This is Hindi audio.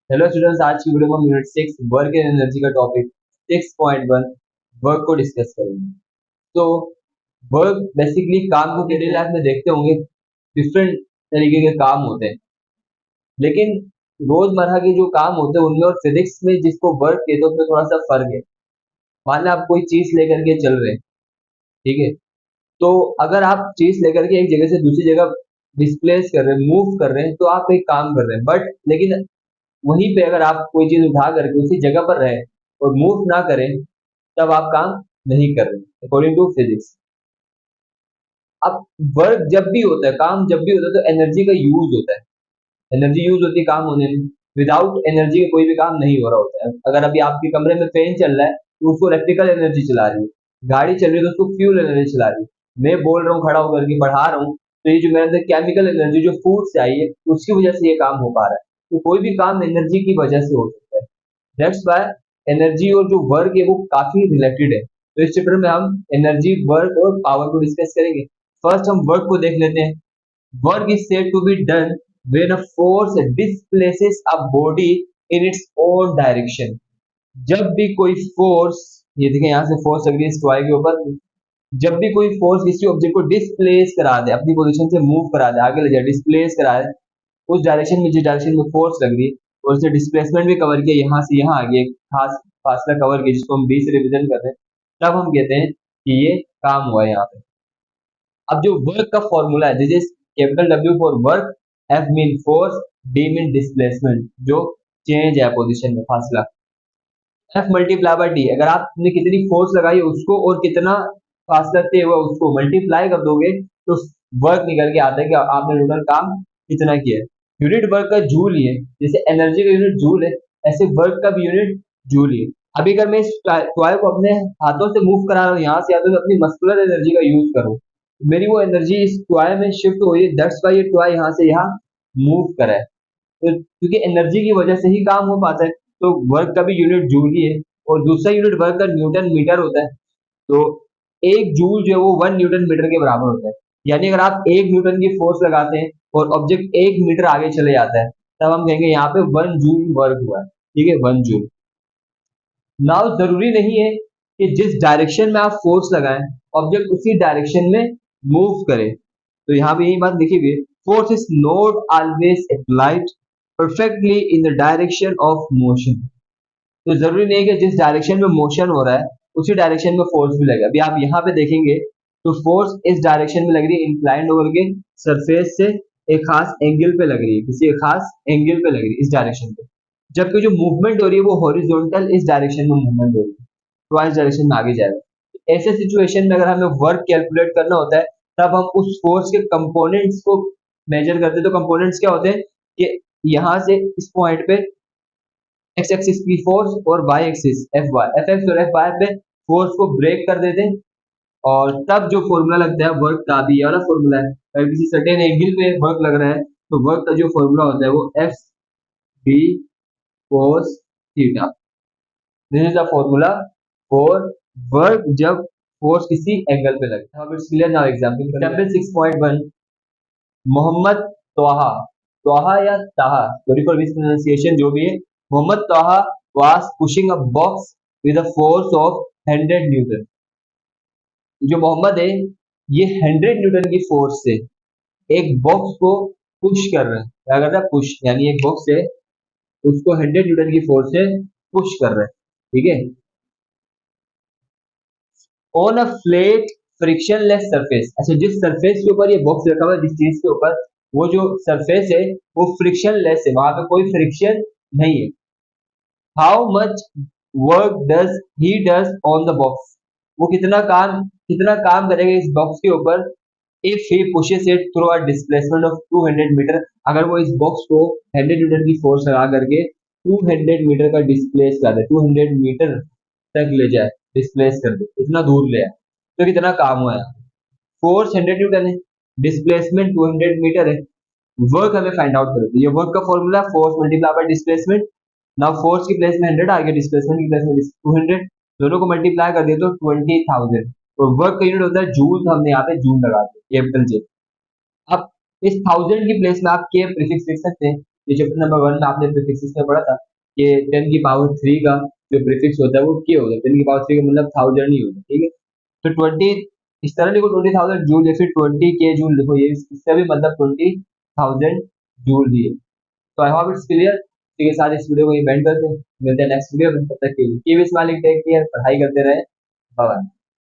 हेलो स्टूडेंट्स, आज की वीडियो में यूनिट 6 वर्क एंड एनर्जी का टॉपिक 6.1 वर्क को डिस्कस करेंगे। तो वर्क बेसिकली काम को डेली लाइफ में देखते होंगे, डिफरेंट तरीके के काम होते हैं, लेकिन रोजमर्रा के जो काम होते हैं उनमें और फिजिक्स में जिसको वर्क कहते हैं उसमें थोड़ा सा फर्क है। मान लें आप कोई चीज लेकर के चल रहे हैं, ठीक है, तो अगर आप चीज लेकर के एक जगह से दूसरी जगह डिस्प्लेस कर रहे हैं, मूव कर रहे हैं, तो आप एक काम कर रहे हैं, बट लेकिन वहीं पे अगर आप कोई चीज उठा करके उसी जगह पर रहे और मूव ना करें, तब आप काम नहीं कर रहे अकॉर्डिंग टू फिजिक्स। अब वर्क जब भी होता है, काम जब भी होता है, तो एनर्जी का यूज होता है। एनर्जी यूज होती है काम होने में। विदाउट एनर्जी के कोई भी काम नहीं हो रहा होता है। अगर अभी आपके कमरे में फैन चल रहा है तो उसको इलेक्ट्रिकल एनर्जी चला रही है, गाड़ी चल रही है तो उसको फ्यूल एनर्जी चला रही है, मैं बोल रहा हूँ खड़ा होकर के पढ़ा रहा हूँ, तो ये जो मेरे अंदर केमिकल एनर्जी जो फूड से आई है उसकी वजह से ये काम हो पा रहा है। तो कोई भी काम एनर्जी की वजह से हो सकता है। दैट्स वाई एनर्जी और जो वर्क है वो काफी रिलेटेड है। तो इस चैप्टर में हम एनर्जी, वर्क और पावर को डिस्कस करेंगे। फर्स्ट हम वर्क को देख लेते हैं। Work is said to be done when a force displaces a body in its own direction। जब भी कोई फोर्स, ये देखें यहाँ से फोर्स लग रही है इस टॉय के ऊपर, जब भी कोई फोर्स किसी ऑब्जेक्ट को डिस्प्लेस करा दे, अपनी पोजीशन से मूव करा दे, आगे ले जाए, डिस्प्लेस करा दे उस डायरेक्शन में, जिस डायरेक्शन में फोर्स लग रही है, और उससे डिस्प्लेसमेंट भी कवर किया, यहाँ से यहाँ आ गया, एक खास फासला कवर किया जिसको हम बी से रिप्रेजेंट करते हैं, तब हम कहते हैं कि ये काम हुआ है यहाँ पे। अब जो वर्क का फॉर्मूला है, this is capital W for work, F mean force, D mean displacement, जो चेंज है पोजीशन में, फासला। एफ मल्टीप्लाई बाय डी, अगर आपने कितनी फोर्स लगाई है उसको और कितना फासला तय हुआ उसको मल्टीप्लाई कर दोगे तो वर्क निकल के आता है कि आपने टोटल काम कितना किया है। यूनिट वर्क का जूल ही है, जैसे एनर्जी का यूनिट जूल है, ऐसे वर्क का भी यूनिट जूल ही है। अभी अगर मैं इस टॉय को अपने हाथों से मूव करा रहा हूँ, यहाँ से या तो अपनी मस्कुलर एनर्जी का यूज करूँ, मेरी वो एनर्जी इस टॉय में शिफ्ट हो रही है, दैट्स व्हाई ये टॉय यहाँ से यहाँ मूव करा है। तो क्योंकि एनर्जी की वजह से ही काम हो पाता है, तो वर्क का भी यूनिट जूल ही है। और दूसरा यूनिट वर्क का न्यूटन मीटर होता है। तो एक जूल जो है वो 1 न्यूटन मीटर के बराबर होता है। यानी अगर आप 1 न्यूटन की फोर्स लगाते हैं और ऑब्जेक्ट 1 मीटर आगे चले जाता है, तब हम कहेंगे यहाँ पे 1 जूल वर्क हुआ है, ठीक है, 1 जूल। नाउ जरूरी नहीं है कि जिस डायरेक्शन में आप फोर्स लगाएं ऑब्जेक्ट उसी डायरेक्शन में मूव करे। तो यहाँ पे यही बात लिखी हुई है, force is not always applied perfectly in the direction of motion. तो जरूरी नहीं है कि जिस डायरेक्शन में मोशन हो रहा है उसी डायरेक्शन में फोर्स भी लगेगा। अभी आप यहाँ पे देखेंगे तो फोर्स इस डायरेक्शन में लग रही है, इंक्लाइंड होकर के सरफेस से एक खास एंगल पे लग रही है, किसी एक खास एंगल पे लग रही है इस डायरेक्शन पे। जबकि जो मूवमेंट हो रही है वो हॉरिजॉन्टल इस डायरेक्शन में मूवमेंट हो रही है, तो इस डायरेक्शन में आगे जाएगा। तो ऐसे सिचुएशन में अगर हमें वर्क कैलकुलेट करना होता है, तब हम उस फोर्स के कंपोनेंट्स को मेजर करते हैं। तो कंपोनेंट्स क्या होते हैं कि यहाँ से इस पॉइंट पे एक्स एक्सिस की फोर्स और Y axis F Y, F X और एफ वाई पे फोर्स को ब्रेक कर देते हैं, और तब जो फॉर्मूला लगता है वर्क का, भी ये वाला फॉर्मूला है। अगर किसी सर्टेन एंगल पे वर्क लग रहा है तो वर्क का जो फॉर्मूला होता है वो F B cos theta. This is the formula for work जब फोर्स किसी एंगल पे लगता है। अब it's clear now. Example 6.1, Mohammed Toha, Toha या ताहा, सॉरी फॉर मिस प्रोनाउंसिएशन, जो भी है, मोहम्मद तोहा was pushing a box with a force of 100 Newton. जो मोहम्मद है ये 100 न्यूटन की फोर्स से एक बॉक्स को पुश कर रहा है। क्या कर रहा है? पुश, यानी एक बॉक्स है उसको 100 न्यूटन की फोर्स से पुश कर रहा है, ठीक है, on a flat frictionless surface. अच्छा, जिस सरफेस के ऊपर ये बॉक्स रखा हुआ है, जिस चीज के ऊपर, वो जो सरफेस है वो फ्रिक्शनलेस है, वहां पे कोई फ्रिक्शन नहीं है। How much work does he does on the box, वो कितना काम करेगा इस बॉक्स के ऊपर, if he pushes it through a displacement of 200 metre, अगर वो इस बॉक्स को 100 न्यूटन की फोर्स लगा करके 200 मीटर का डिस्प्लेस कर दे, 200 मीटर तक ले जाए, डिस्प्लेस कर दे, इतना दूर ले आए, तो कितना काम हुआ है। फोर्स 100 न्यूटन है, डिस्प्लेसमेंट 200 मीटर है, वर्क हमें फाइंड आउट करें। ये वर्क का formula force multiply by displacement. Now force की प्लेस में 100 आ गया, डिस्प्लेसमेंट की प्लेस में 200, दोनों को मल्टीप्लाई कर दिया तो 20,000। और वर्क का यूनिट होता है जूल, तो हमने यहाँ पे जूल लगा दिया, कैपिटल जे। अब इस 1000 की प्लेस में आप के प्रीफिक्स लिख सकते हैं, ये चैप्टर नंबर 1 में आपने प्रीफिक्सेस में पढ़ा था कि 10 की पावर 3 का जो प्रीफिक्स होता है वो के होता है, 10 की पावर 3 का मतलब 1000 नहीं होता, ठीक है। तो 20 इस तरह लिखो 20,000 जूल, या फिर 20 के जूल लिखो, ये इससे भी मतलब 20,000 जूल ही है। तो आई होप इट्स क्लियर। ठीक है, साथ इस वीडियो को ये बैंड करते हैं, मिलते हैं नेक्स्ट वीडियो में, तब तक के लिए कीप स्माइलिंग, टेक केयर, पढ़ाई करते रहे, बाय।